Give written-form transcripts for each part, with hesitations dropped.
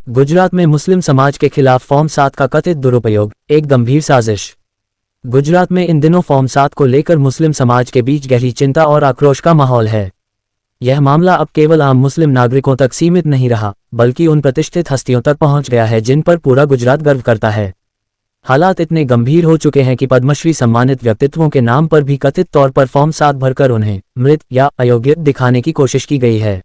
गुजरात में मुस्लिम समाज के खिलाफ फॉर्म 7 का कथित दुरुपयोग, एक गंभीर साजिश। गुजरात में इन दिनों फॉर्म 7 को लेकर मुस्लिम समाज के बीच गहरी चिंता और आक्रोश का माहौल है। यह मामला अब केवल आम मुस्लिम नागरिकों तक सीमित नहीं रहा, बल्कि उन प्रतिष्ठित हस्तियों तक पहुंच गया है जिन पर पूरा गुजरात गर्व करता है। हालात इतने गंभीर हो चुके हैं कि पद्मश्री सम्मानित व्यक्तित्वों के नाम पर भी कथित तौर पर फॉर्म 7 भरकर उन्हें मृत या अयोग्य दिखाने की कोशिश की गई है।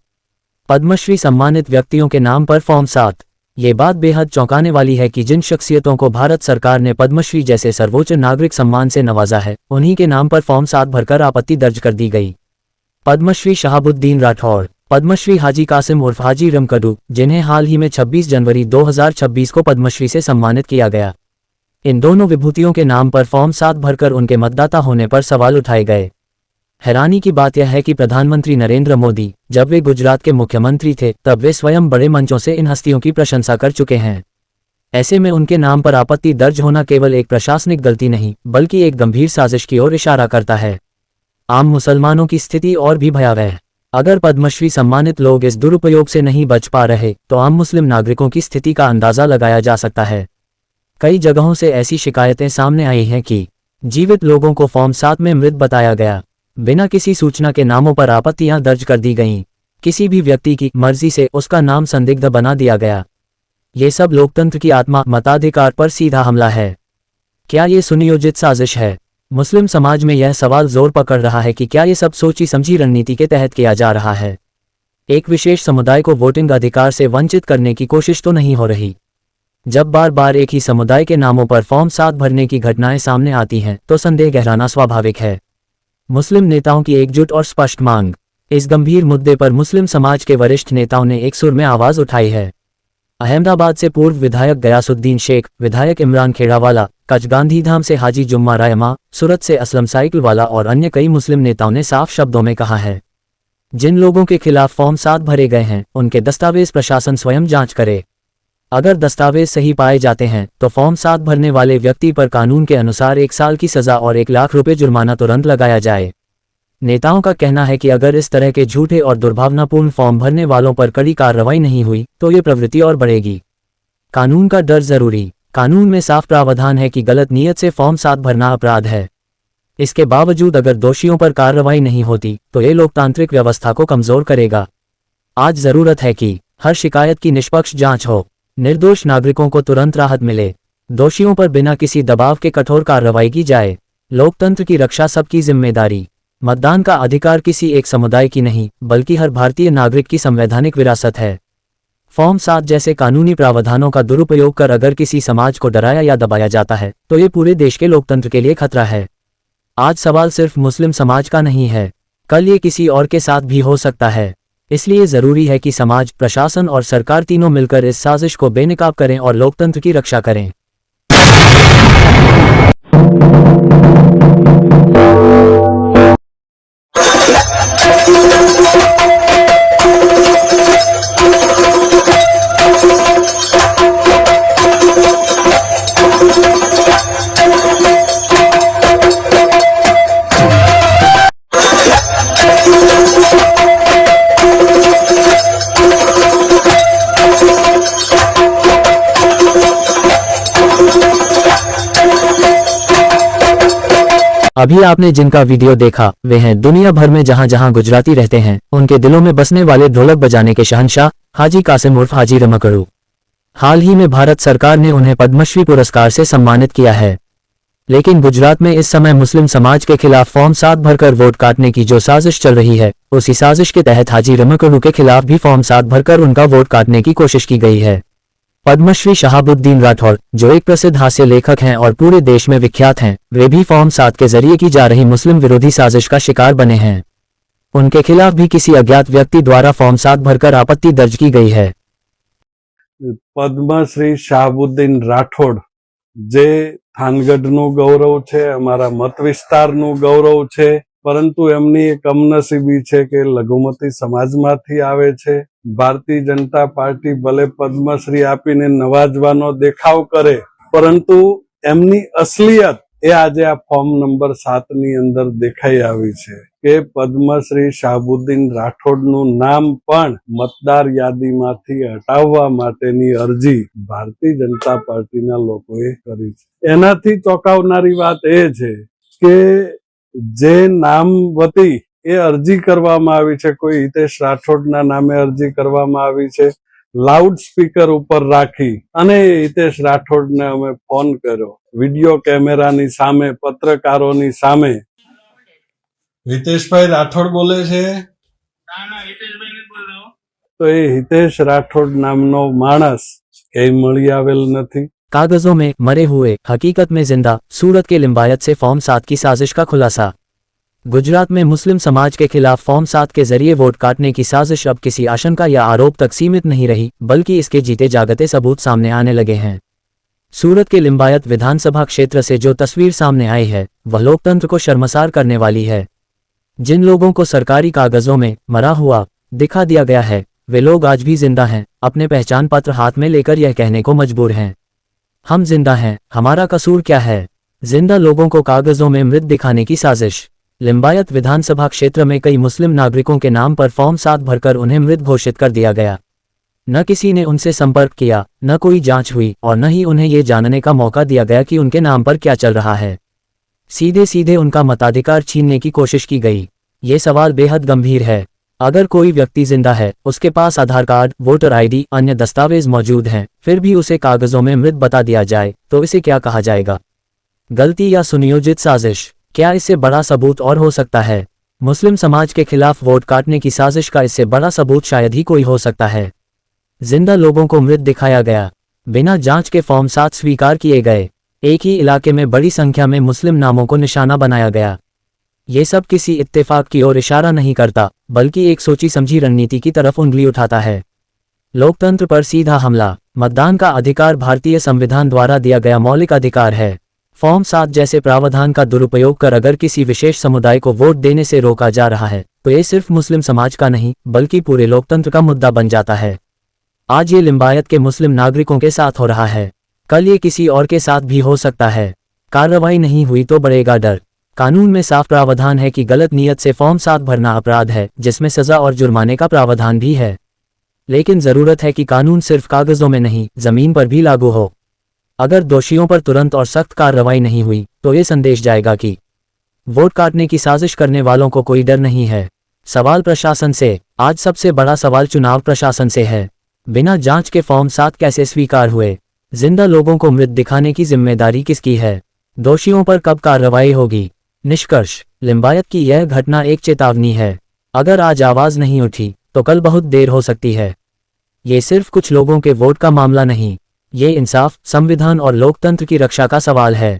पद्मश्री सम्मानित व्यक्तियों के नाम पर फॉर्म 7। ये बात बेहद चौंकाने वाली है कि जिन शख्सियतों को भारत सरकार ने पद्मश्री जैसे सर्वोच्च नागरिक सम्मान से नवाजा है, उन्हीं के नाम पर फॉर्म 7 भरकर आपत्ति दर्ज कर दी गई। पद्मश्री शहाबुद्दीन राठौड़, पद्मश्री हाजी कासिम उर्फ हाजी रमकड़ू, जिन्हें हाल ही में 26 जनवरी 2026 को पद्मश्री से सम्मानित किया गया। इन दोनों विभूतियों के नाम पर फॉर्म 7 भरकर उनके मतदाता होने पर सवाल उठाए गए। हैरानी की बात यह है कि प्रधानमंत्री नरेंद्र मोदी, जब वे गुजरात के मुख्यमंत्री थे, तब वे स्वयं बड़े मंचों से इन हस्तियों की प्रशंसा कर चुके हैं। ऐसे में उनके नाम पर आपत्ति दर्ज होना केवल एक प्रशासनिक गलती नहीं, बल्कि एक गंभीर साजिश की ओर इशारा करता है। आम मुसलमानों की स्थिति और भी भयावह है। अगर पद्मश्री सम्मानित लोग इस दुरुपयोग से नहीं बच पा रहे, तो आम मुस्लिम नागरिकों की स्थिति का अंदाजा लगाया जा सकता है। कई जगहों से ऐसी शिकायतें सामने आई हैं कि जीवित लोगों को फॉर्म 7 में मृत बताया गया, बिना किसी सूचना के नामों पर आपत्तियां दर्ज कर दी गईं, किसी भी व्यक्ति की मर्जी से उसका नाम संदिग्ध बना दिया गया। ये सब लोकतंत्र की आत्मा, मताधिकार पर सीधा हमला है। क्या ये सुनियोजित साजिश है? मुस्लिम समाज में यह सवाल जोर पकड़ रहा है कि क्या ये सब सोची समझी रणनीति के तहत किया जा रहा है? एक विशेष समुदाय को वोटिंग अधिकार से वंचित करने की कोशिश तो नहीं हो रही? जब बार बार एक ही समुदाय के नामों पर फॉर्म 7 भरने की घटनाएं सामने आती हैं, तो संदेह गहराना स्वाभाविक है। मुस्लिम नेताओं की एकजुट और स्पष्ट मांग। इस गंभीर मुद्दे पर मुस्लिम समाज के वरिष्ठ नेताओं ने एक सुर में आवाज उठाई है। अहमदाबाद से पूर्व विधायक गयासुद्दीन शेख, विधायक इमरान खेड़ावाला, कच्छ गांधीधाम से हाजी जुम्मा रायमा, सूरत से असलम साइकिलवाला और अन्य कई मुस्लिम नेताओं ने साफ शब्दों में कहा है, जिन लोगों के खिलाफ फॉर्म 7 भरे गए हैं, उनके दस्तावेज प्रशासन स्वयं जांच करे। अगर दस्तावेज सही पाए जाते हैं, तो फॉर्म 7 भरने वाले व्यक्ति पर कानून के अनुसार 1 साल की सजा और 1 लाख रुपए जुर्माना तुरंत लगाया जाए। नेताओं का कहना है कि अगर इस तरह के झूठे और दुर्भावनापूर्ण फॉर्म भरने वालों पर कड़ी कार्रवाई नहीं हुई, तो ये प्रवृत्ति और बढ़ेगी। कानून का डर जरूरी। कानून में साफ प्रावधान है कि गलत नीयत से फॉर्म 7 भरना अपराध है। इसके बावजूद अगर दोषियों पर कार्रवाई नहीं होती, तो ये लोकतांत्रिक व्यवस्था को कमजोर करेगा। आज जरूरत है कि हर शिकायत की निष्पक्ष जांच हो, निर्दोष नागरिकों को तुरंत राहत मिले, दोषियों पर बिना किसी दबाव के कठोर कार्रवाई की जाए। लोकतंत्र की रक्षा सबकी जिम्मेदारी। मतदान का अधिकार किसी एक समुदाय की नहीं, बल्कि हर भारतीय नागरिक की संवैधानिक विरासत है। फॉर्म 7 जैसे कानूनी प्रावधानों का दुरुपयोग कर अगर किसी समाज को डराया या दबाया जाता है, तो ये पूरे देश के लोकतंत्र के लिए खतरा है। आज सवाल सिर्फ मुस्लिम समाज का नहीं है, कल ये किसी और के साथ भी हो सकता है। इसलिए जरूरी है कि समाज, प्रशासन और सरकार तीनों मिलकर इस साजिश को बेनकाब करें और लोकतंत्र की रक्षा करें। अभी आपने जिनका वीडियो देखा, वे हैं दुनिया भर में जहां जहां गुजराती रहते हैं, उनके दिलों में बसने वाले ढोलक बजाने के शहंशाह हाजी कासिम उर्फ हाजी रमकड़ू। हाल ही में भारत सरकार ने उन्हें पद्मश्री पुरस्कार से सम्मानित किया है। लेकिन गुजरात में इस समय मुस्लिम समाज के खिलाफ फॉर्म 7 भरकर वोट काटने की जो साजिश चल रही है, उसी साजिश के तहत हाजी रमकड़ू के खिलाफ भी फॉर्म 7 भरकर उनका वोट काटने की कोशिश की गई है। पद्मश्री शहाबुद्दीन राठौड़, जो एक प्रसिद्ध हास्य लेखक हैं और पूरे देश में विख्यात हैं, वे भी फॉर्म 7 के जरिए की जा रही मुस्लिम विरोधी साजिश का शिकार बने हैं। उनके खिलाफ भी किसी अज्ञात व्यक्ति द्वारा फॉर्म 7 भरकर आपत्ति दर्ज की गई है। पद्मश्री शहाबुद्दीन राठौड़ जे थानगढ़નું गौरव છે, અમારા મત વિસ્તારનું ગૌરવ છે, પરંતુ એમની એક કમનસીબી છે કે લઘુમતી સમાજમાંથી આવે છે। ભારતીય જનતા પાર્ટી ભલે પદ્મશ્રી આપીને નવાજવાનો દેખાવ કરે, પરંતુ એમની અસલિયત એ આજે આ ફોર્મ નંબર 7 ની અંદર દેખાઈ આવી છે। કે પદ્મશ્રી શાહબુદ્દીન રાઠોડનું નામ પણ મતદાર યાદીમાંથી હટાવવા માટેની અરજી ભારતીય જનતા પાર્ટીના લોકોએ કરી છે. એનાથી ચોંકાવનારી વાત એ છે કે જે નામ વતી એ અરજી કરવામાં આવી છે, કોઈ હિતેશ રાઠોડના નામે અરજી કરવામાં આવી છે, લાઉડ સ્પીકર ઉપર રાખી અને હિતેશ રાઠોડને અમે ફોન કર્યો વિડીયો કેમેરાની સામે, પત્રકારોની સામે. હિતેશભાઈ રાઠોડ બોલે છે? તો એ હિતેશ રાઠોડ નામનો માણસ કઈ મળી આવેલ નથી. कागजों में मरे हुए, हकीकत में जिंदा, सूरत के लिंबायत से फॉर्म 7 की साजिश का खुलासा। गुजरात में मुस्लिम समाज के खिलाफ फॉर्म 7 के जरिए वोट काटने की साजिश अब किसी आशंका या आरोप तक सीमित नहीं रही, बल्कि इसके जीते जागते सबूत सामने आने लगे हैं। सूरत के लिंबायत विधानसभा क्षेत्र से जो तस्वीर सामने आई है वह लोकतंत्र को शर्मसार करने वाली है। जिन लोगों को सरकारी कागजों में मरा हुआ दिखा दिया गया है वे लोग आज भी जिंदा हैं, अपने पहचान पत्र हाथ में लेकर यह कहने को मजबूर हैं, हम जिंदा हैं, हमारा कसूर क्या है। जिंदा लोगों को कागजों में मृत दिखाने की साजिश। लिंबायत विधानसभा क्षेत्र में कई मुस्लिम नागरिकों के नाम पर फॉर्म 7 भरकर उन्हें मृत घोषित कर दिया गया। न किसी ने उनसे संपर्क किया, न कोई जांच हुई और न ही उन्हें ये जानने का मौका दिया गया कि उनके नाम पर क्या चल रहा है। सीधे सीधे उनका मताधिकार छीनने की कोशिश की गई। ये सवाल बेहद गंभीर है। अगर कोई व्यक्ति जिंदा है, उसके पास आधार कार्ड, वोटर आईडी, अन्य दस्तावेज मौजूद हैं, फिर भी उसे कागजों में मृत बता दिया जाए तो इसे क्या कहा जाएगा? गलती या सुनियोजित साजिश? क्या इससे बड़ा सबूत और हो सकता है? मुस्लिम समाज के खिलाफ वोट काटने की साजिश का इससे बड़ा सबूत शायद ही कोई हो सकता है। जिंदा लोगों को मृत दिखाया गया, बिना जांच के फॉर्म 7 स्वीकार किए गए, एक ही इलाके में बड़ी संख्या में मुस्लिम नामों को निशाना बनाया गया। ये सब किसी इत्तेफाक की ओर इशारा नहीं करता, बल्कि एक सोची समझी रणनीति की तरफ उंगली उठाता है। लोकतंत्र पर सीधा हमला। मतदान का अधिकार भारतीय संविधान द्वारा दिया गया मौलिक अधिकार है। फॉर्म 7 जैसे प्रावधान का दुरुपयोग कर अगर किसी विशेष समुदाय को वोट देने से रोका जा रहा है तो ये सिर्फ मुस्लिम समाज का नहीं बल्कि पूरे लोकतंत्र का मुद्दा बन जाता है। आज ये लिंबायत के मुस्लिम नागरिकों के साथ हो रहा है, कल ये किसी और के साथ भी हो सकता है। कार्रवाई नहीं हुई तो बढ़ेगा डर। कानून में साफ प्रावधान है कि गलत नीयत से फॉर्म 7 भरना अपराध है, जिसमें सजा और जुर्माने का प्रावधान भी है। लेकिन जरूरत है कि कानून सिर्फ कागजों में नहीं, जमीन पर भी लागू हो। अगर दोषियों पर तुरंत और सख्त कार्रवाई नहीं हुई तो ये संदेश जाएगा कि वोट काटने की साजिश करने वालों को कोई डर नहीं है। सवाल प्रशासन से। आज सबसे बड़ा सवाल चुनाव प्रशासन से है। बिना जांच के फॉर्म 7 कैसे स्वीकार हुए? जिंदा लोगों को मृत दिखाने की जिम्मेदारी किसकी है? दोषियों पर कब कार्रवाई होगी? निष्कर्ष, लिंबायत की यह घटना एक चेतावनी है। अगर आज आवाज नहीं उठी तो कल बहुत देर हो सकती है। ये सिर्फ कुछ लोगों के वोट का मामला नहीं, ये इंसाफ, संविधान और लोकतंत्र की रक्षा का सवाल है।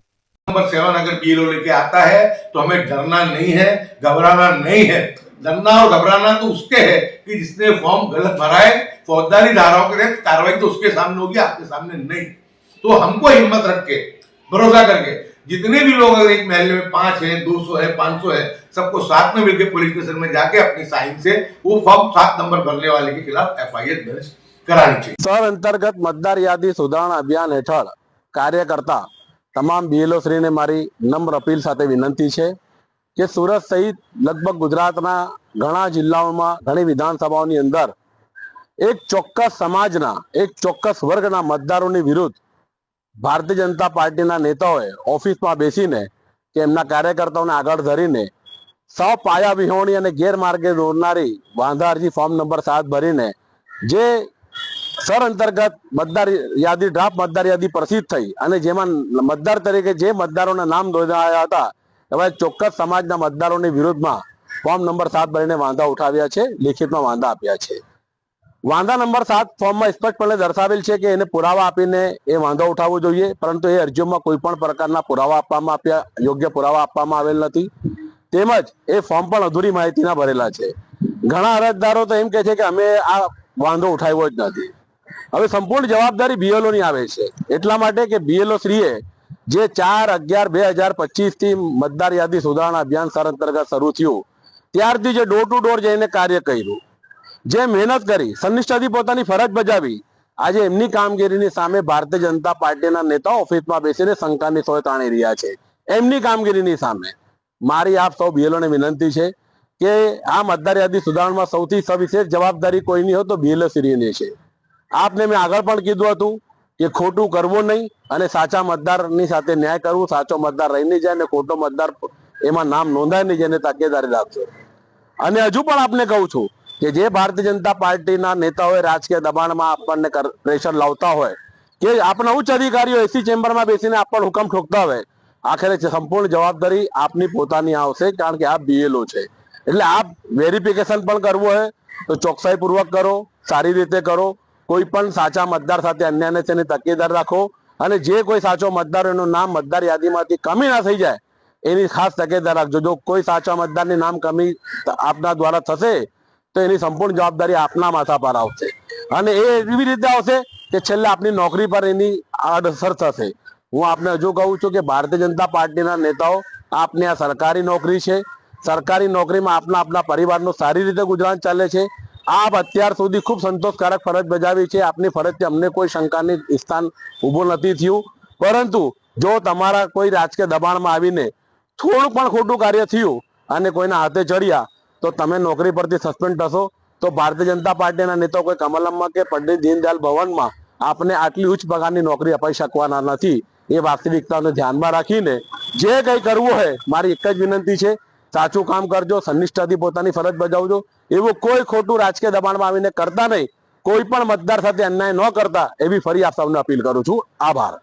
नंबर 7 अगर बीएलओ लेके आता है तो हमें डरना नहीं है, घबराना नहीं है। डरना और घबराना तो उसके है कि जिसने फॉर्म गलत भरा है, फौजदारी धाराओं के तहत कार्रवाई तो उसके सामने होगी, आपके सामने नहीं। तो हमको हिम्मत रख के, भरोसा करके, जितने भी लोग अगर एक महल्ले में 5 है, 200 है, 500 है, सबको साथ में मिलकर पुलिस स्टेशन में जाके अपनी साइन से वो फॉर्म 7 नंबर भरने वाले के खिलाफ एफआईआर दर्ज करानी चाहिए। सर अंतर्गत मतदार यादी सुधारणा अभियान हेठળ કાર્ય કરતા તમામ બીએલઓ શ્રીને મારી નમ્ર અપીલ સાથે વિનંતી છે કે સુરત સહિત લગભગ ગુજરાતના ઘણા જિલ્લાઓમાં ઘણી વિધાનસભાઓની અંદર એક ચોક્કસ સમાજના, એક ચોક્કસ વર્ગના મતદારોની વિરુદ્ધ ભારતીય જનતા પાર્ટીના નેતાઓએ ઓફિસમાં બેસીને કે એમના કાર્યકર્તાઓને આગળ ધરીને સૌ પાયા વિહોણી અને ગેરમાર્ગે દોરનારી વાંધા અરજી ફોર્મ નંબર 7 ભરીને જે સર અંતર્ગત મતદાર યાદી, ડ્રાફ્ટ મતદાર યાદી પ્રસિદ્ધ થઈ અને જેમાં મતદાર તરીકે જે મતદારોના નામ નોંધાયા હતા એવા ચોક્કસ સમાજના મતદારોની વિરુદ્ધમાં ફોર્મ નંબર 7 ભરીને વાંધા ઉઠાવ્યા છે, લિખિતમાં વાંધા આપ્યા છે। વાંધા નંબર 7 ફોર્મમાં સ્પષ્ટપણે દર્શાવેલ છે કે એને પુરાવા આપીને એ વાંધો ઉઠાવવો જોઈએ, પરંતુ એ અરજીઓમાં કોઈ પણ પ્રકારના પુરાવા આપવામાં આપ્યા, યોગ્ય પુરાવા આપવામાં આવેલ નથી। તેમજ એ ફોર્મ પણ અધૂરી માહિતીના ભરેલા છે। ઘણા અરજદારો તો એમ કહે છે કે અમે આ વાંધો ઉઠાવ્યો જ નથી। હવે સંપૂર્ણ જવાબદારી બીએલઓ ની આવે છે, એટલા માટે કે બીએલઓ શ્રીએ જે 4/11/2025 થી મતદાર યાદી સુધારણા અભિયાન સર અંતર્ગત શરૂ થયું ત્યારથી જે ડોર ટુ ડોર જઈને કાર્ય કર્યું, જે મહેનત કરી, સનિષ્ઠતાથી પોતાની ફરજ બજાવી, આજે એમની કામગીરીની સામે ભારતીય જનતા પાર્ટીના નેતાઓ ઓફિસમાં બેસીને શંકાની સોય તાણી રહ્યા છે। એમની કામગીરીની સામે મારી આપ સૌ બીએલઓ ને વિનંતી છે કે આ મતદાર યાદી સુધારણમાં સૌથી સવિશેષ જવાબદારી કોઈની હોય તો BLOશ્રીની છે. આપને મેં આગળ પણ કીધું હતું કે ખોટું કરવું નહીં અને સાચા મતદારની સાથે ન્યાય કરવું. સાચો મતદાર રહી નહીં જાય અને ખોટો મતદાર એમાં નામ નોંધાય નહીં જેને તકેદારી રાખજો. અને હજુ પણ આપને કહું છું કે જે ભારતીય જનતા પાર્ટીના નેતાઓએ રાજકીય દબાણમાં આપણને પ્રેશર લાવતા હોય કે આપણા ઉચ્ચ અધિકારીઓ એસી ચેમ્બરમાં બેસીને આપણને હુકમ ઠોકતા હોય, આખરે સંપૂર્ણ જવાબદારી આપની પોતાની આવશે, કારણ કે આપ BLO છે. એટલે આપ વેરિફિકેશન પણ કરવું હોય તો ચોકસાઈપૂર્વક કરો, સારી રીતે કરો. કોઈ પણ સાચા મતદાર સાથે અન્યાયને તેની તકેદાર રાખો અને જે કોઈ સાચો મતદાર એનું નામ મતદાર યાદીમાંથી કમી ના થઈ જાય એની ખાસ તકેદાર રાખજો. જો કોઈ સાચા મતદારની નામ કમી આપના દ્વારા થશે તો એની સંપૂર્ણ જવાબદારી આપના માથા પર આવશે અને એ એવી રીતે આવશે કે છેલ્લે આપની નોકરી પર એની આડઅસર થશે. હું આપને હજુ કહું છું કે ભારતીય જનતા પાર્ટીના નેતાઓ, આપની આ સરકારી નોકરી છે. સરકારી નોકરીમાં આપના પરિવારનું સારી રીતે ગુજરાન ચાલે છે. આપ અત્યાર સુધી ખૂબ સંતોષકારક ફરજ બજાવી છે. આપની ફરજથી અમને કોઈ શંકાની સ્થાન ઊભું નથી થયું. પરંતુ જો તમારા કોઈ રાજકીય દબાણમાં આવીને થોડું પણ ખોટું કાર્ય થયું અને કોઈના હાથે ચડ્યા તો તમે નોકરી પરથી સસ્પેન્ડ થશો. તો ભારતીય જનતા પાર્ટીના નેતાઓ કોઈ કમલમમાં કે પંડિત દીનદયાળ ભવનમાં આપને આટલી ઉચ્ચ પગારની નોકરી અપાઈ શકવાના નથી. એ વાસ્તવિકતાને ધ્યાનમાં રાખીને જે કંઈ કરવું હોય, મારી એક જ વિનંતી છે, સાચું કામ કરજો, સંનિષ્ઠાથી પોતાની ફરજ બજાવજો. એવું કોઈ ખોટું રાજકીય દબાણમાં આવીને કરતા નહીં. કોઈ પણ મતદાર સાથે અન્યાય ન કરતા એવી ફરી આપ સૌને અપીલ કરું છું. આભાર.